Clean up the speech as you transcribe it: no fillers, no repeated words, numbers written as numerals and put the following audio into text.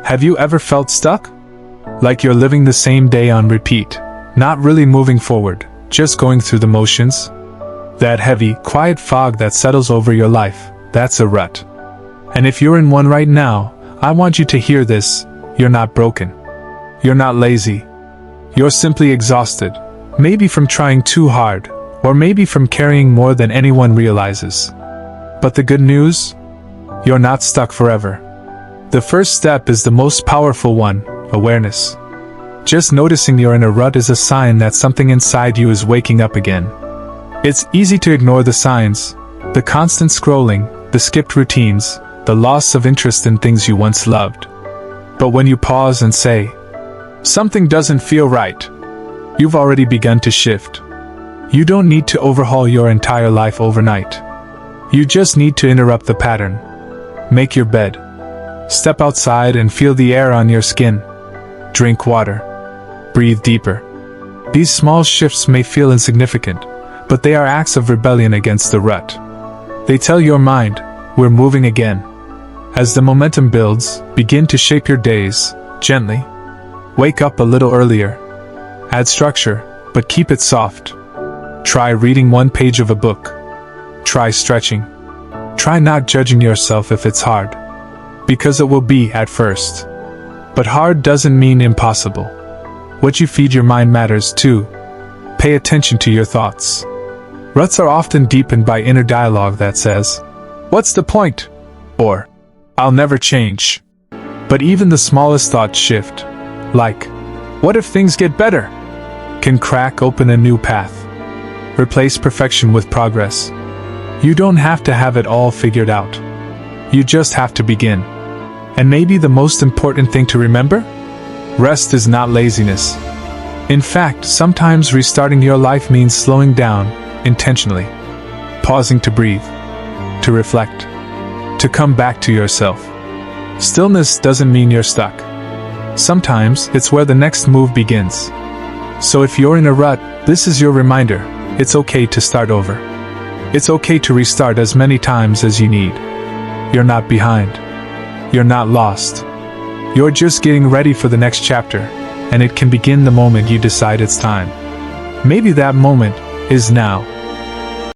Have you ever felt stuck? Like you're living the same day on repeat, not really moving forward, just going through the motions? That heavy, quiet fog that settles over your life, that's a rut. And if you're in one right now, I want you to hear this: you're not broken. You're not lazy. You're simply exhausted, maybe from trying too hard, or maybe from carrying more than anyone realizes. But the good news? You're not stuck forever. The first step is the most powerful one: awareness. Just noticing you're in a rut is a sign that something inside you is waking up again. It's easy to ignore the signs: the constant scrolling, the skipped routines, the loss of interest in things you once loved. But when you pause and say, "Something doesn't feel right," you've already begun to shift. You don't need to overhaul your entire life overnight. You just need to interrupt the pattern. Make your bed. Step outside and feel the air on your skin. Drink water. Breathe deeper. These small shifts may feel insignificant, but they are acts of rebellion against the rut. They tell your mind, "We're moving again." As the momentum builds, begin to shape your days, gently. Wake up a little earlier. Add structure, but keep it soft. Try reading one page of a book. Try stretching. Try not judging yourself if it's hard. Because it will be at first. But hard doesn't mean impossible. What you feed your mind matters too. Pay attention to your thoughts. Ruts are often deepened by inner dialogue that says, "What's the point?" Or, "I'll never change." But even the smallest thought shift, like, "What if things get better?" can crack open a new path. Replace perfection with progress. You don't have to have it all figured out. You just have to begin. And maybe the most important thing to remember? Rest is not laziness. In fact, sometimes restarting your life means slowing down, intentionally. Pausing to breathe. To reflect. To come back to yourself. Stillness doesn't mean you're stuck. Sometimes, it's where the next move begins. So if you're in a rut, this is your reminder: it's okay to start over. It's okay to restart as many times as you need. You're not behind. You're not lost. You're just getting ready for the next chapter, and it can begin the moment you decide it's time. Maybe that moment is now.